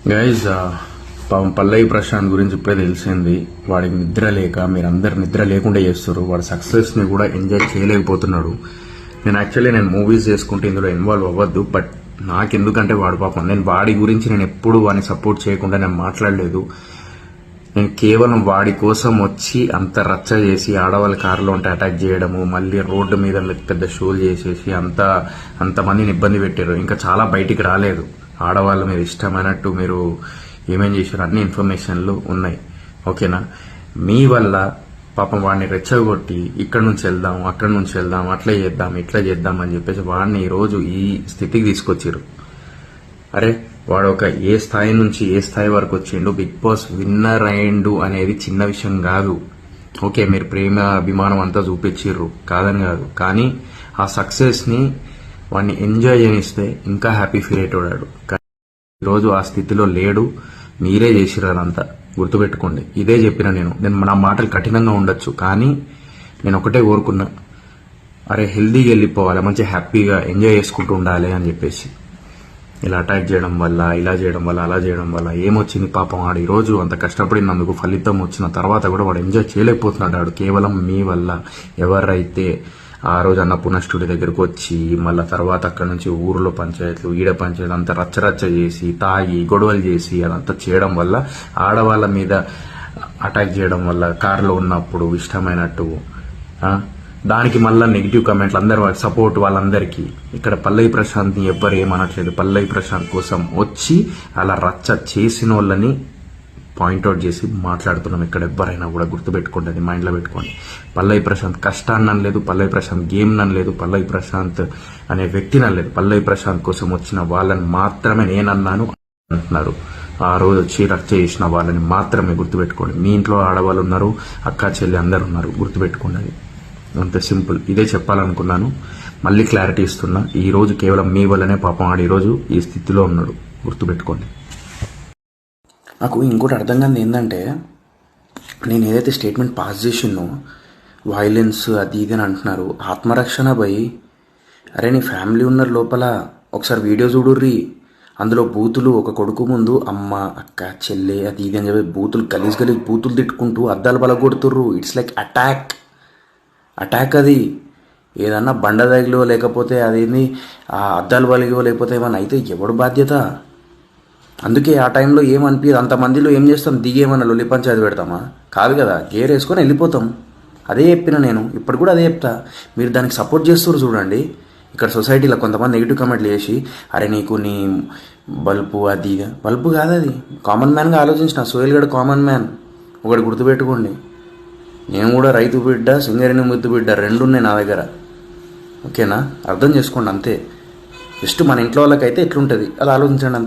Guys పాపం పల్లవి ప్రశాంత్ గురించి ఇప్పుడే తెలిసింది. వాడికి నిద్ర లేక మీరందరు నిద్ర లేకుండా చేస్తారు. వాడు సక్సెస్ని కూడా ఎంజాయ్ చేయలేకపోతున్నాడు. నేను మూవీస్ చేసుకుంటే ఇందులో ఇన్వాల్వ్ అవ్వద్దు, బట్ నాకెందుకంటే వాడు పాపం నేను వాడి గురించి నేను ఎప్పుడు వాడిని సపోర్ట్ చేయకుండా నేను మాట్లాడలేదు. నేను కేవలం వాడి కోసం వచ్చి అంత రచ్చ చేసి ఆడవాళ్ళ కారులో ఉంటే అటాక్ చేయడము, మళ్ళీ రోడ్డు మీద పెద్ద షోలు చేసేసి అంతమందిని ఇబ్బంది పెట్టారు. ఇంకా చాలా బయటికి రాలేదు. ఆడవాళ్ళ మీద ఇష్టమైనట్టు మీరు ఏమేం చేశారు అన్ని ఇన్ఫర్మేషన్లు ఉన్నాయి. ఓకేనా? మీ వల్ల పాపం వాడిని రెచ్చగొట్టి ఇక్కడ నుంచి వెళ్దాం, అక్కడ నుంచి వెళ్దాం, అట్లా చేద్దాం, ఇట్లా చేద్దాం అని చెప్పేసి వాడిని ఈరోజు ఈ స్థితికి తీసుకొచ్చారు. అరే వాడు ఒక ఏ స్థాయి నుంచి ఏ స్థాయి వరకు వచ్చిండు, బిగ్ బాస్ విన్నర్ అయ్యిండు అనేది చిన్న విషయం కాదు. ఓకే, మీరు ప్రేమ అభిమానం అంతా చూపించిర్రు, కాదని కాదు, కానీ ఆ సక్సెస్ని వాడిని ఎంజాయ్ చేయనిస్తే ఇంకా హ్యాపీ ఫీల్ అయ్యేటోడాడు. ఈరోజు ఆ స్థితిలో లేడు. మీరే చేసిర్రు అదంతా, గుర్తుపెట్టుకోండి. ఇదే చెప్పిన నేను నా మాటలు కఠినంగా ఉండొచ్చు, కానీ నేను ఒకటే కోరుకున్నా, అరే హెల్దీగా వెళ్ళిపోవాలి, మంచిగా హ్యాపీగా ఎంజాయ్ చేసుకుంటూ ఉండాలి అని చెప్పేసి. ఇలా అటాక్ చేయడం వల్ల, ఇలా చేయడం వల్ల, అలా చేయడం వల్ల ఏమొచ్చింది పాపం? వాడు ఈరోజు అంత కష్టపడినందుకు ఫలితం వచ్చిన తర్వాత కూడా వాడు ఎంజాయ్ చేయలేకపోతున్నాడు. కేవలం మీ వల్ల. ఎవరైతే ఆ రోజు అన్నపూర్ణ స్టూడియో దగ్గరకు వచ్చి మళ్ళీ తర్వాత అక్కడ నుంచి ఊర్లో పంచాయతీలు, ఈడ పంచాయతీలు అంతా రచ్చరచ్చ చేసి, తాగి గొడవలు చేసి అదంతా చేయడం వల్ల, ఆడవాళ్ళ మీద అటాక్ చేయడం వల్ల కారులో ఉన్నప్పుడు ఇష్టమైనట్టు దానికి మళ్ళీ నెగిటివ్ కామెంట్లు అందరు వాళ్ళ సపోర్ట్ వాళ్ళందరికీ. ఇక్కడ పల్లవి ప్రశాంత్ని ఎవ్వరు ఏమనట్లేదు. పల్లవి ప్రశాంత్ కోసం వచ్చి అలా రచ్చ చేసిన వాళ్ళని పాయింట్అవుట్ చేసి మాట్లాడుతున్నాం. ఇక్కడ ఎవ్వరైనా కూడా గుర్తుపెట్టుకోండి, అది మైండ్లో పెట్టుకోండి. పల్లవి ప్రశాంత్ కష్టాన్ని అనలేదు, పల్లవి ప్రశాంత్ గేమ్ అనలేదు, పల్లవి ప్రశాంత్ అనే వ్యక్తిని అనలేదు. పల్లవి ప్రశాంత్ కోసం వచ్చిన వాళ్ళని మాత్రమే నేనన్నాను అంటున్నారు. ఆ రోజు వచ్చి రచ్చ చేసిన వాళ్ళని మాత్రమే గుర్తుపెట్టుకోండి. మీ ఇంట్లో ఆడవాళ్ళు ఉన్నారు, అక్క చెల్లి అందరు ఉన్నారు, గుర్తుపెట్టుకోండి. అది అంత సింపుల్. ఇదే చెప్పాలనుకున్నాను. మళ్ళీ క్లారిటీ ఇస్తున్నా. ఈ రోజు కేవలం మీ వల్లనే పాపం ఆడు ఈరోజు ఈ స్థితిలో ఉన్నాడు, గుర్తుపెట్టుకోండి. నాకు ఇంకోటి అర్థం కాదు ఏంటంటే, నేను ఏదైతే స్టేట్మెంట్ పాస్ చేసినో వైలెన్స్ అది ఇది అని అంటున్నారు. ఆత్మరక్షణ పోయి, అరే నీ ఫ్యామిలీ ఉన్నారు లోపల, ఒకసారి వీడియో చూడుర్రి. అందులో బూతులు, ఒక కొడుకు ముందు అమ్మ, అక్క, చెల్లె అది ఇది అని చెప్పి బూతులు గలీజ్ బూతులు తిట్టుకుంటూ అద్దాలు బలగొడుతుర్రు. It's like attack. అది ఏదన్నా బండ తగిలో లేకపోతే అదేంది ఆ అద్దాలు బలిగో లేకపోతే ఏమన్నా అయితే ఎవడు బాధ్యత? అందుకే ఆ టైంలో ఏమనిపించదు. అంతమందిలో ఏం చేస్తాం? దిగేమన్నా లొల్లి పంచాయతీ పెడతామా? కాదు కదా, గేర్ వేసుకొని వెళ్ళిపోతాం. అదే చెప్పిన నేను, ఇప్పుడు కూడా అదే చెప్తా. మీరు దానికి సపోర్ట్ చేస్తారు చూడండి. ఇక్కడ సొసైటీలో కొంతమంది నెగిటివ్ కామెంట్లు చేసి, అరే నీకు నీ బల్బు అది బల్బు కాదు, అది కామన్ మ్యాన్గా ఆలోచించిన. సోయల్ గడ కామన్ మ్యాన్. ఒకటి గుర్తుపెట్టుకోండి, నేను కూడా రైతు బిడ్డ, సింగరేణి ముద్దు బిడ్డ, రెండు ఉన్నాయి నా దగ్గర. ఓకేనా? అర్థం చేసుకోండి అంతే. జస్ట్ మన ఇంట్లో వాళ్ళకైతే ఎట్లుంటుంది అది ఆలోచించండి.